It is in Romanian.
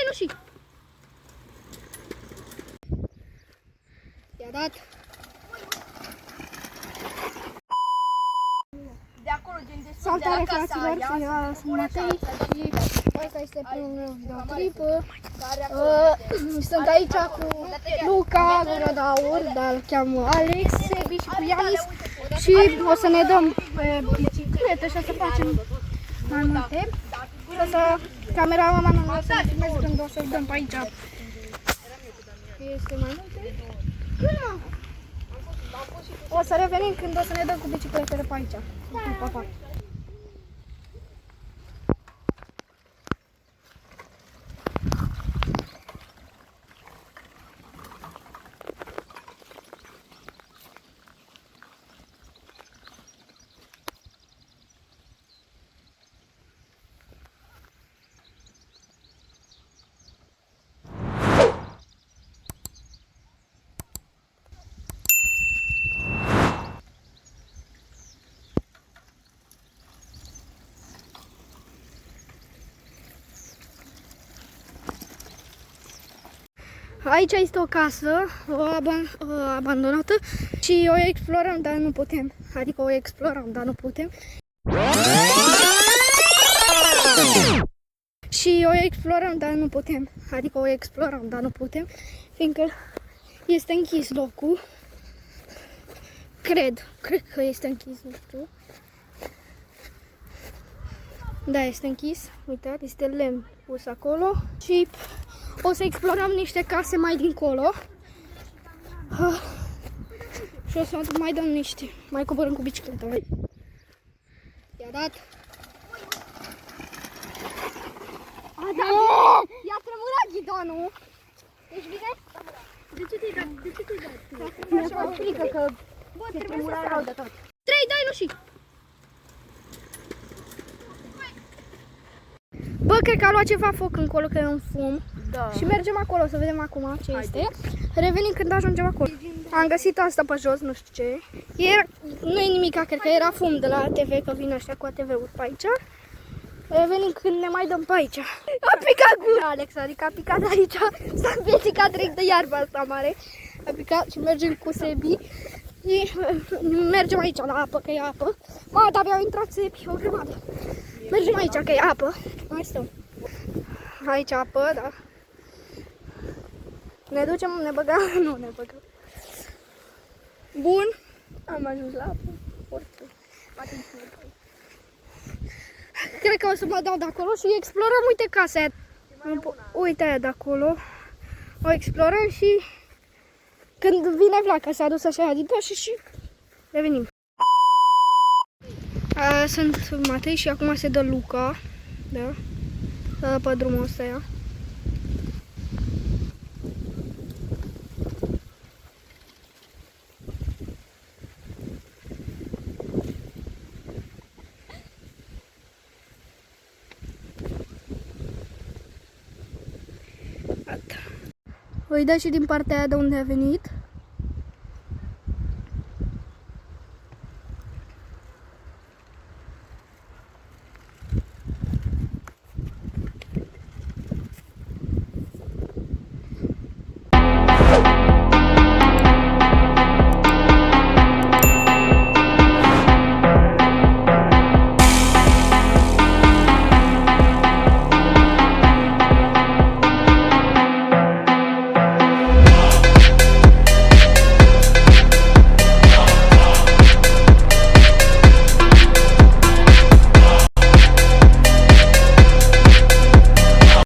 nu și. I-a dat. De acolo, gen de sus, Salutare, de la casa fraților, aia, sunt Matei și ăsta este primul meu videoclip. Sunt aici cu Luca, Rodaur, dar îl cheamă Alex, Sebi și cu Ianis și o să ne dăm pe bicicletă și o să facem mai multe. O să cameramanul o să filmez când o să-i dăm pe aici. Este mai multe. O să revenim când o să ne dăm cu bicicletele pe aici. Pa, pa. Aici este o casă, o abandonată și o explorăm, dar nu putem. Adică o explorăm, dar nu putem. Și o explorăm, dar nu putem. Adică o explorăm, dar nu putem, fiindcă este închis locul. Cred că este închis, nu știu. Da, este închis. Uitați, este lemn pus acolo și o să explorăm niște case mai dincolo. Și o să mai dăm niște. Mai coborâm cu bicicleta. I-a dat. A dat. I-a tremurat ghidonul. Ești bine? De ce te-ai dat? De ce te-ai dat? Mi-a fost frică că se tremura rău de tot. 3, dai nu și. Bă, cred că a luat ceva foc încolo, că e un fum. Da. Și mergem acolo să vedem acum ce este. Revenim când ajungem acolo. Am găsit asta pe jos, nu știu ce. Nu e nimic, cred că era fum de la ATV, că vin ăștia cu ATV-uri pe aici. Revenim când ne mai dăm pe aici. A picat gura, Alex, adică a picat aici. S-a împiedicat direct de iarba asta mare. A picat și mergem cu Sebi. Și mergem aici la apă, că e apă. Mă, dar abia au intrat Sebi, o grămadă. Mergem aici, că e apă. Mai stăm. Aici apă, da. Ne ducem, ne băgăm? Nu ne băgăm. Bun. Am ajuns la apă. Oricum. Cred că o să mă dau de acolo și explorăm, uite casa aia. Uite aia de acolo. O explorăm și când vine Vlaca s-a dus așa din poșă și revenim. Sunt Matei și acum se dă Luca, da, pe drumul ăsta. Gata. Îi dă și din partea aia de unde a venit.